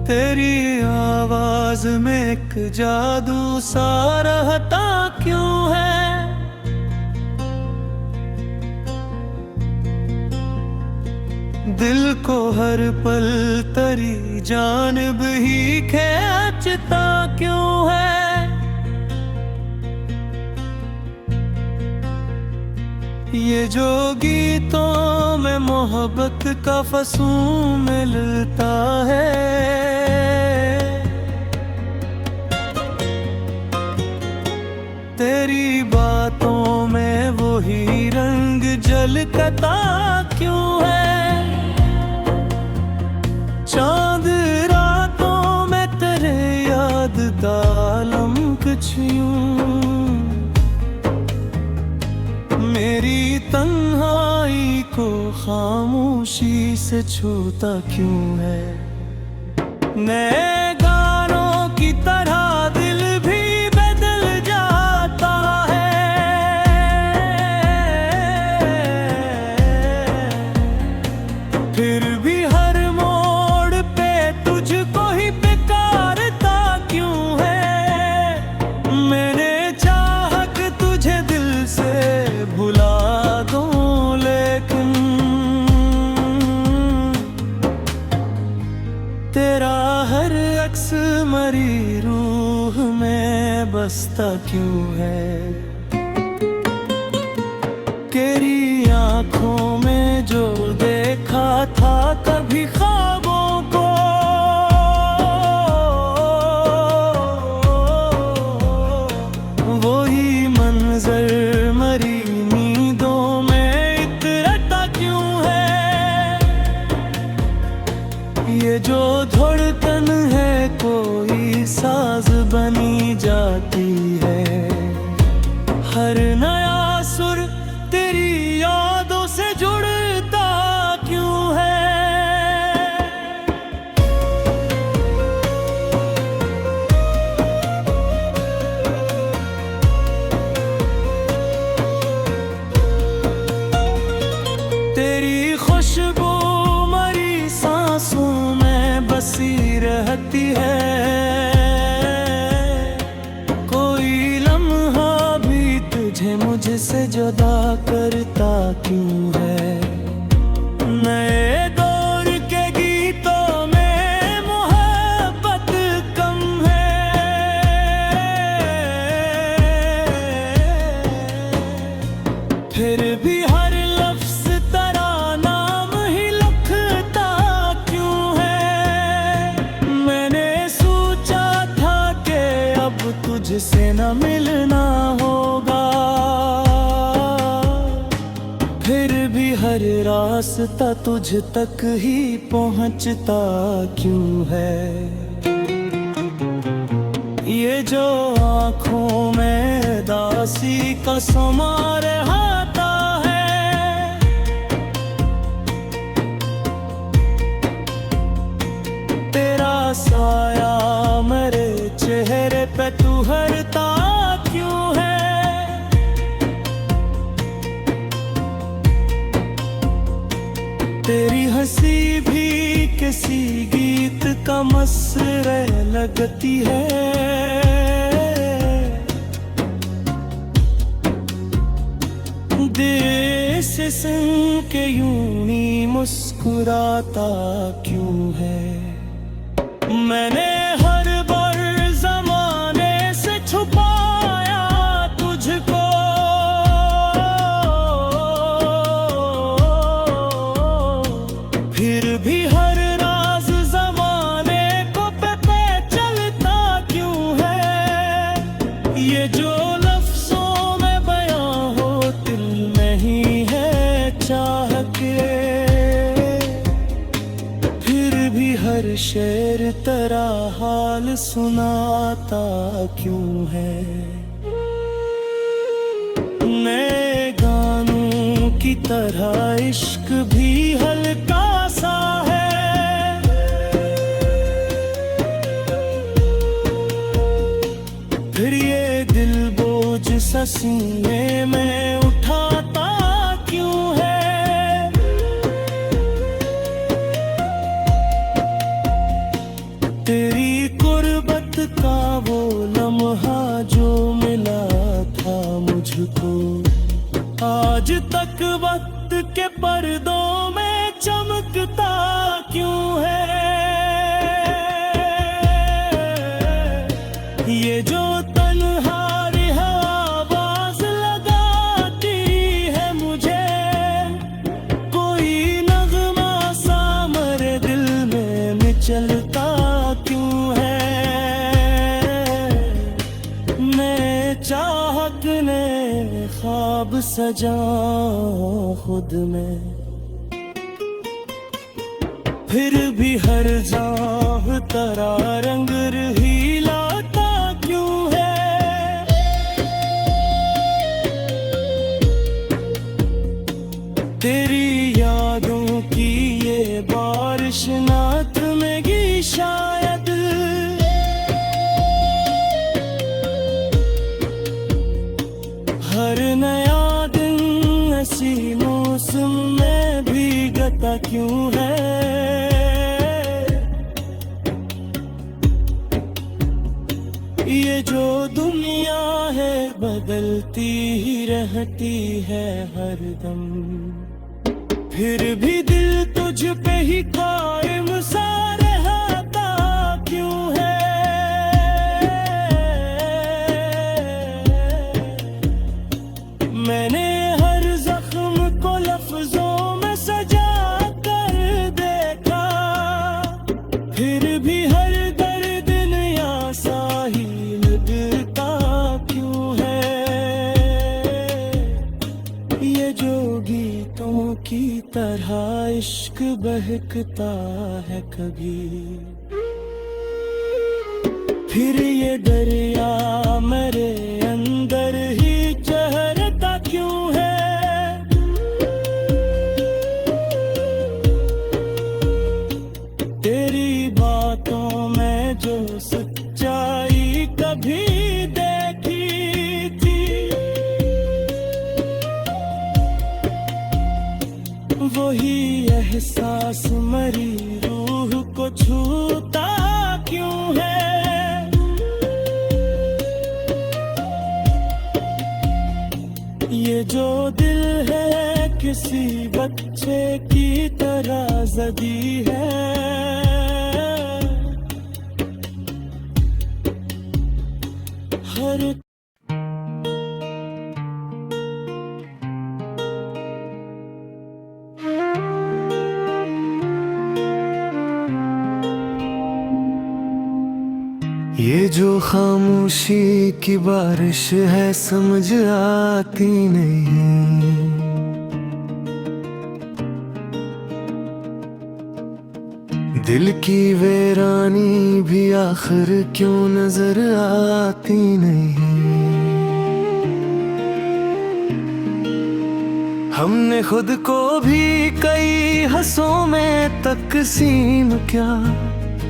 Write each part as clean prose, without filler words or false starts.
तेरी आवाज में एक जादू सा रहता क्यों है। दिल को हर पल तेरी जानिब ही खींचता क्यों है। ये जो गीतों में मोहब्बत का फसूं मिलता है। तेरी बातों में वही रंग झलकता क्यों है। चांद रातों में तेरे याद का आलम कुछ यूं मेरी तन्हाई को खामोशी से छूता क्यों है। नए गानों की तरह दिल भी बदल जाता है। फिर भी हर मोड़ पे तुझको ही पुकारता क्यों है। मैंने चाहा कि तुझे दिल से भुला दूं, लेकिन तेरा हर अक्स मरी रूह में बसता क्यों है। तेरी आंखों में जो देखा था कभी ख्वाबों को, वही मंजर मरी नींदों में इतरता क्यों है। ये जो धड़कन है कोई साज बनी जाती है। हर नया सुर तेरी यादों से जुड़ता क्यों है। तेरी खुशबू मरी सांसों में बसी रहती है। कोई लम्हा भी तुझे मुझसे जुदा करता क्यों है। नए दौर के गीतों में मोहब्बत कम है। फिर भी हर लफ्ज तेरा नाम ही लिखता क्यों है। मैंने सोचा था कि अब तुझसे न मिलना होगा। फिर भी हर रास्ता तुझ तक ही पहुंचता क्यों है। ये जो आँखों में दासी का समा रहता है। तेरा साया मेरे चेहरे पे तू हरता क्यों है। तेरी हंसी भी किसी गीत का मसरे लगती है। देश सुन के यूं ही मुस्कुराता क्यों है। मैंने हर बार जमाने से छुपाया तुझको। फिर भी हर राज जमाने को पे चलता क्यों है। ये जो लफ्जों में बयां हो दिल में ही है चाह के। फिर भी हर शेर तेरा हाल सुनाता क्यों है। नए गानों की तरह इश्क भी हल्का सा है। फिर ये दिल बोझ सा सीने में उठाता क्यों है। के पर्दों में चमकता क्यों है? ये जो तन्हारी आवाज लगाती है मुझे, कोई नगमा सा मेरे दिल में चलता क्यों है? मैं चाहत ने ख्वाब सजा खुद में, फिर भी हर जाह तरा रंग रही लाता क्यों है? तेरी यादों की ये बारिश ना थमेगी शायद, हर नया दिन ऐसी मौसम में भीगता क्यों है? ये जो दुनिया है बदलती ही रहती है हरदम, फिर भी दिल तुझ पे ही कायम सा रहता क्यों है? मैंने हर जख्म को लफ्जों में सजा कर देखा, फिर भी हर दर्द नया सा ही लगता क्यों है? ये जो गीतों की तरह इश्क बहकता है कभी, फिर ये दरिया मेरे अंदर ही चहरता क्यों है? तेरी बातों में जो सच्चाई कभी देखी थी, वही एहसास मरी रूह को छूता क्यों है? ये जो दिल है किसी बच्चे की तरह ज़दी है, हर ये जो खामोशी की बारिश है समझ आती नहीं, दिल की वीरानी भी आखिर क्यों नजर आती नहीं? हमने खुद को भी कई हंसों में तकसीम किया,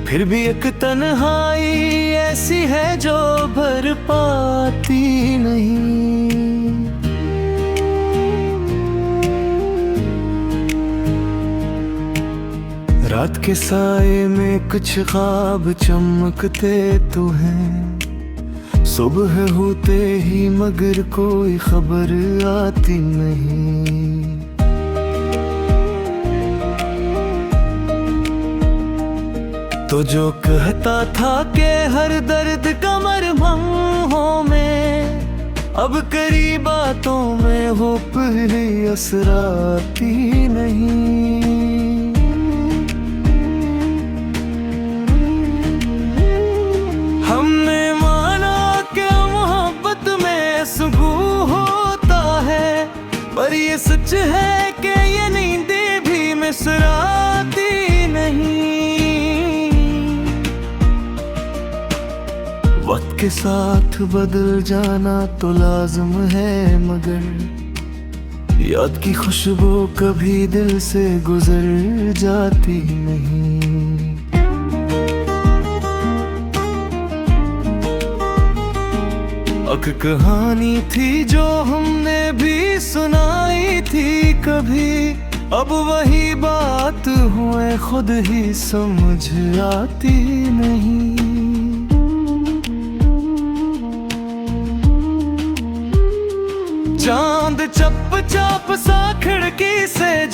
फिर भी एक तन्हाई ऐसी है जो भर पाती नहीं। रात के साए में कुछ ख्वाब चमकते तो हैं, सुबह होते ही मगर कोई खबर आती नहीं। तो जो कहता था कि हर दर्द का मरहम हो में, अब करीब बातों में वो पहली असराती नहीं। हमने माना कि मोहब्बत में सुकून होता है, पर ये सच है कि ये नींदें भी मिसराती नहीं। वक्त के साथ बदल जाना तो लाज़िम है, मगर याद की खुशबू कभी दिल से गुजर जाती नहीं। एक कहानी थी जो हमने भी सुनाई थी कभी, अब वही बात हुए खुद ही समझ आती नहीं। चांद चप चाप सा खिड़की से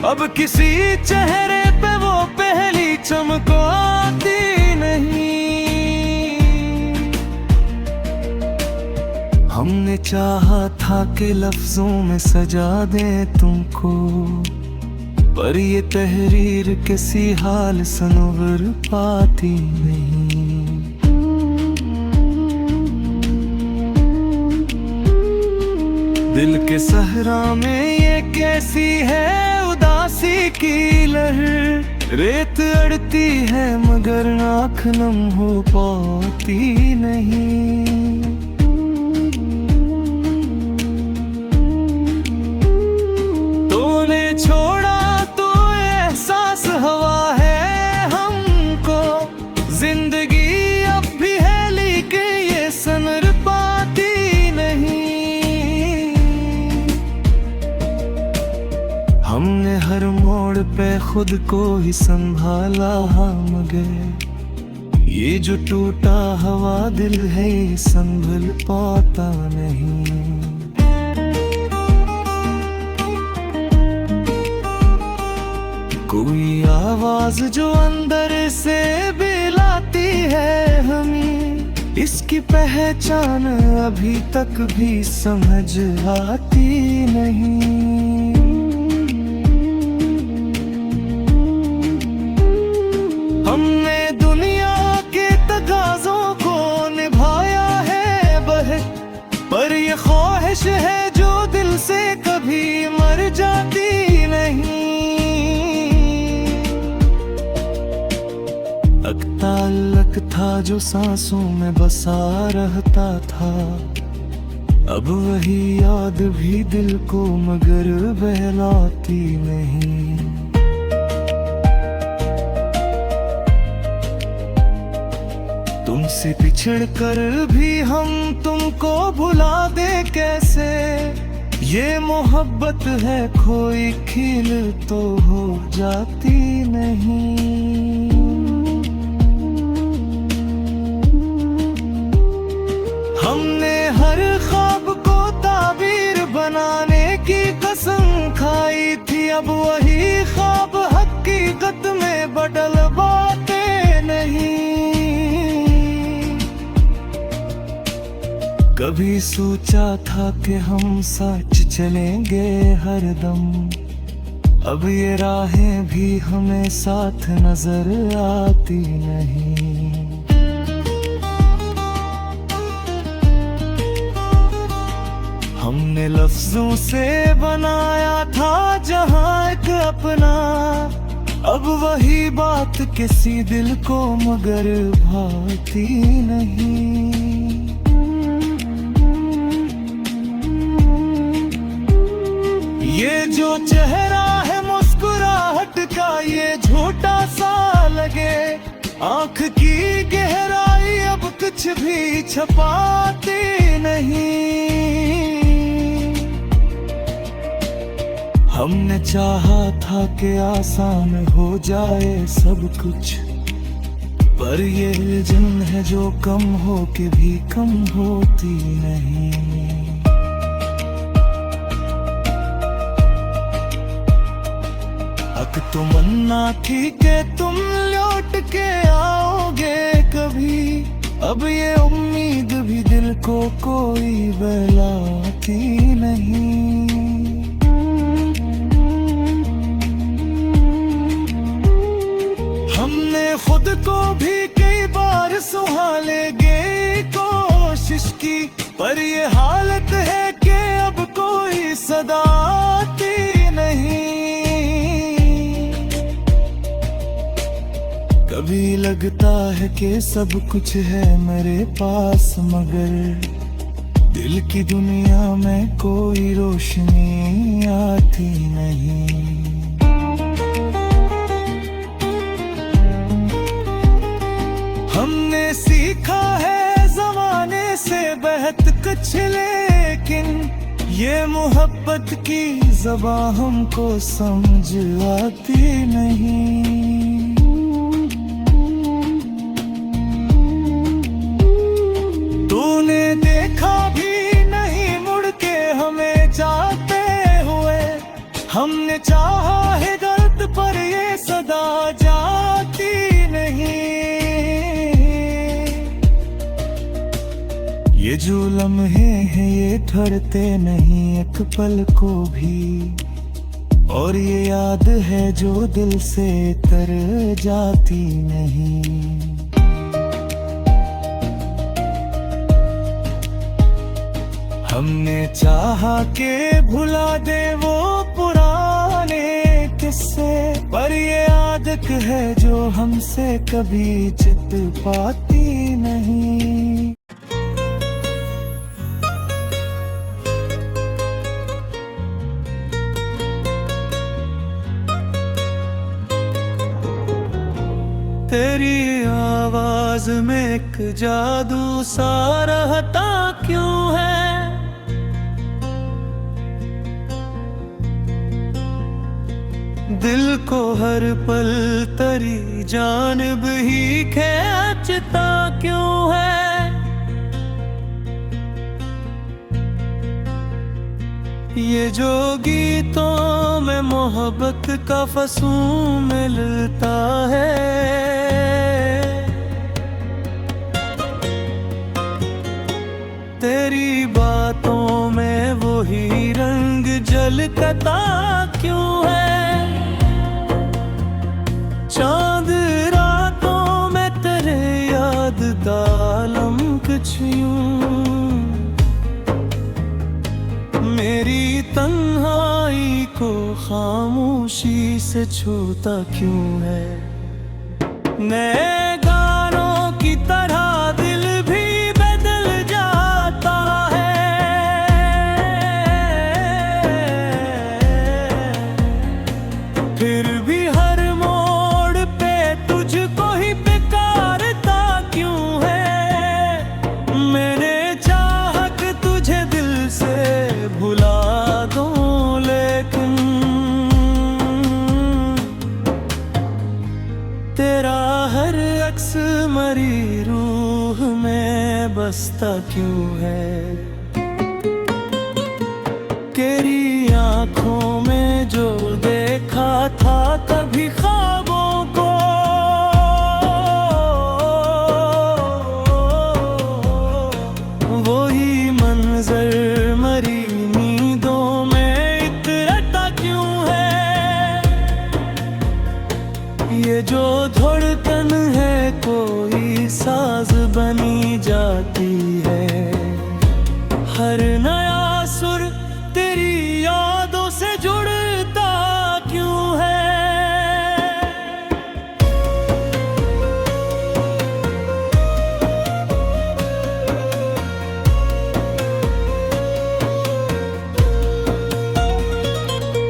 अब किसी चेहरे पे वो पहली चमक आती नहीं। हमने चाहा था कि लफ्जों में सजा दे तुमको, पर ये तहरीर किसी हाल सनवर पाती नहीं। दिल के सहरा में ये कैसी है उदासी की लहर, रेत अड़ती है मगर आँख नम हो पाती नहीं। तूने छोड़ा तो एहसास हवा है हमको, जिंदगी अब भी है लेकिन ये सनर पाती नहीं। हमने हर मोड़ पे खुद को ही संभाला मगर ये जो टूटा हवा दिल है ये संभल पाता नहीं। कोई आवाज जो अंदर से बुलाती है हमें, इसकी पहचान अभी तक भी समझ आती नहीं। हमने दुनिया के तकाज़ों को निभाया है पर ये ख्वाहिश है जो दिल से कभी मर जाती नहीं। ताल्लुक था जो सांसों में बसा रहता था, अब वही याद भी दिल को मगर बहलाती नहीं। तुमसे बिछड़ कर भी हम तुमको भुला दे कैसे, ये मोहब्बत है कोई खिल तो हो जाती नहीं। हमने हर ख्वाब को ताबीर बनाने की कसम खाई थी, अब वही ख्वाब हकीकत में बदल बातें नहीं। कभी सोचा था कि हम सच चलेंगे हरदम, अब ये राहें भी हमें साथ नजर आती नहीं। हमने लफ्जों से बनाया था जहां एक अपना, अब वही बात किसी दिल को मगर भाती नहीं। ये जो चेहरा है मुस्कुराहट का ये झूठा सा लगे, आंख की गहराई अब कुछ भी छपाती नहीं। हमने चाहा था कि आसान हो जाए सब कुछ, पर ये इल्ज़ाम है जो कम हो के भी कम होती नहीं। तमन्ना थी कि तुम लौट के आओगे कभी, अब ये उम्मीद भी दिल को कोई बहलाती नहीं। हमने खुद को भी कई बार सुहालेगे कोशिश की, पर ये हालत है कि अब कोई सदा आती नहीं। कभी लगता है कि सब कुछ है मेरे पास, मगर दिल की दुनिया में कोई रोशनी आती नहीं। हमने सीखा है जमाने से बहुत कुछ, लेकिन ये मोहब्बत की ज़बान हमको समझ आती नहीं। तूने देखा भी नहीं मुड़ के हमें जाते हुए, हमने चाहा है पर ये सदा जाती नहीं। ये जो लम्हे हैं ये ठहरते नहीं एक पल को भी, और ये याद है जो दिल से तर जाती नहीं। हमने चाहा के भुला दे वो पुराने किस्से, पर ये आदत है जो हमसे कभी चित पाती नहीं। तेरी आवाज में एक जादू सा रहता क्यों है, दिल को हर पल तेरी जानिब ही खींचता क्यों है। ये जो गीतों में मोहब्बत का फसूं मिलता है, तेरी बातों में वही रंग झलकता क्यों है। चांद रातों में तेरे याद का आलम कुछ यूं, मेरी तन्हाई को खामोशी से छूता क्यों है। नए गानों की तरह दिल भी बदल जाता है, फिर भी हर मोड़ पे तुझको ही पुकारता क्यों है। मैंने चाहा कि तुझे दिल से भुला दूं, लेकिन तेरा हर अक्स मरी रूह में बसता क्यों है। तेरी आंखों में जो देखा था कभी ख्वाबों को, वही मंजर मरी नींदों में इतरता क्यों है। ये जो धड़कन है कोई साज बनी जाती है, हर नया सुर तेरी यादों से जुड़ता क्यों है।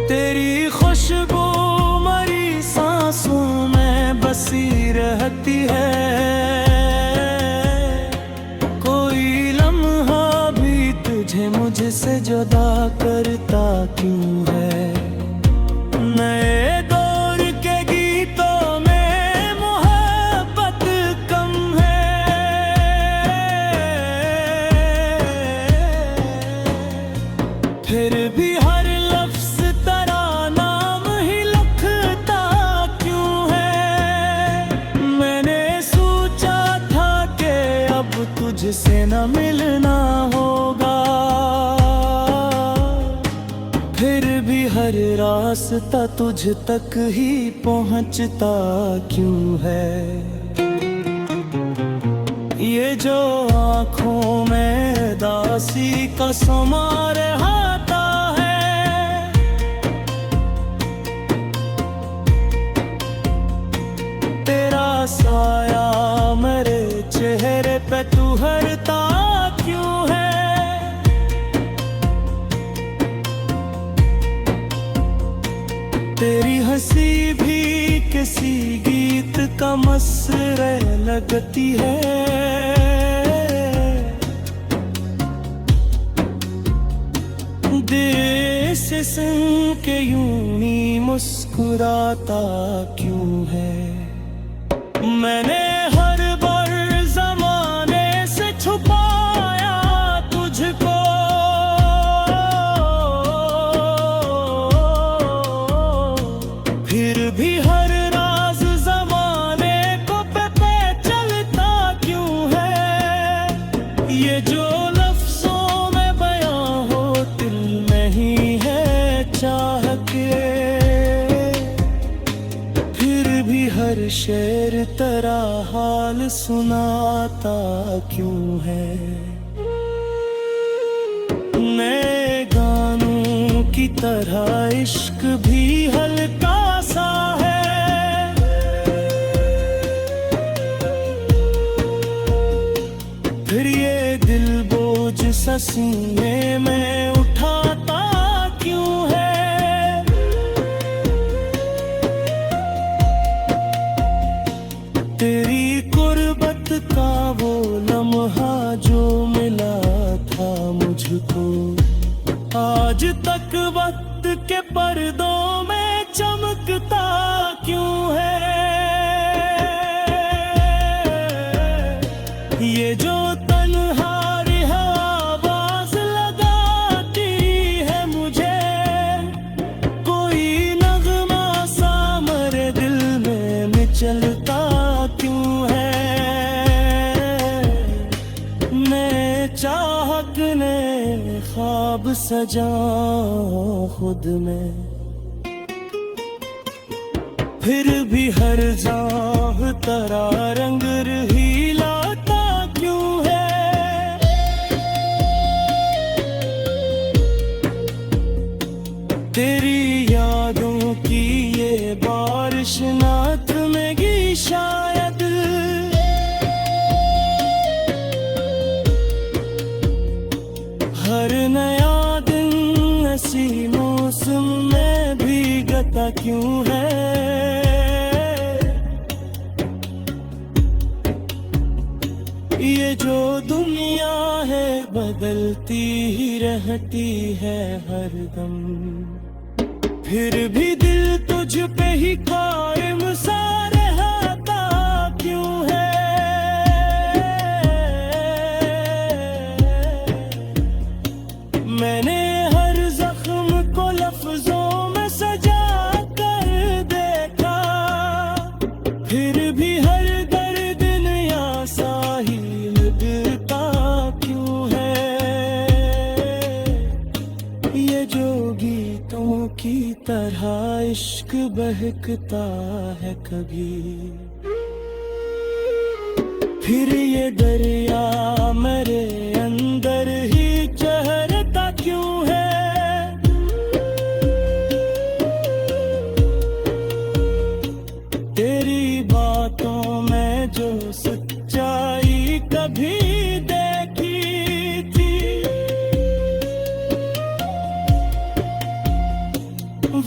तेरी खुशबू मरी सांसों में बसी रहती है, कोई लम्हा भी तुझे मुझसे जुदा करता क्यों है। नए दौर के गीतों में मोहब्बत कम है, फिर भी हर लफ्ज तेरा नाम ही लिखता क्यों है। मैंने सोचा था कि अब तुझसे न मिलना होगा, फिर भी हर रास्ता तुझ तक ही पहुंचता क्यों है। ये जो आँखों में दासी का समा रहता है, तेरा साया मेरे चेहरे पे तू हरता क्यों है। तेरी हंसी भी किसी गीत का मसरे लगती है, देश सुन के यूं ही मुस्कुराता क्यों है। मैंने हर बार जमाने से छुपाया तुझको, फिर ये जो लफ्जों में बयां हो दिल में ही है चाह के, फिर भी हर शेर तेरा हाल सुनाता क्यों है। नए गानों की तरह इश्क भी हल्का सा है, फिर ये दिल बोझ सा सीने में उठाता क्यों है। तेरी कुर्बत का वो लम्हा जो मिला था मुझको, आज तक वक्त के पर्दों में चमकता क्यों है। ये जो तन्हारी आवाज लगाती है मुझे, कोई नगमा सा मेरे दिल में मचलता क्यों है। मैं चाहत ने ख्वाब सजा खुद में, फिर भी हर जाह तेरा रंग रही लाता क्यों है। तेरी यादों की ये बारिश ना थमेगी शायद, हर नया दिन ऐसी मौसम में भीगता क्यों है। ये जो दुनिया है बदलती ही रहती है हरदम, फिर भी दिल तुझ पे ही कायम सा रहता क्यों है। मैंने हर जख्म को लफ्जों में सजा कर देखा, फिर भी हर दर्द नया सा ही लगता क्यों है। ये जो गीतों की तरह इश्क बहकता है कभी, फिर ये दरिया मेरे अंदर ही चहरता क्यों है। तेरी बातों में जो सच्चाई कभी देखी थी,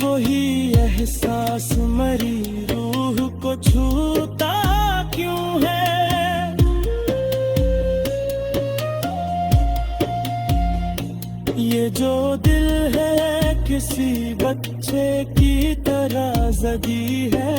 वही एहसास मरी रूह को छूता क्यों है। ये जो दिल है किसी बच्चे की तरह ज़दी है,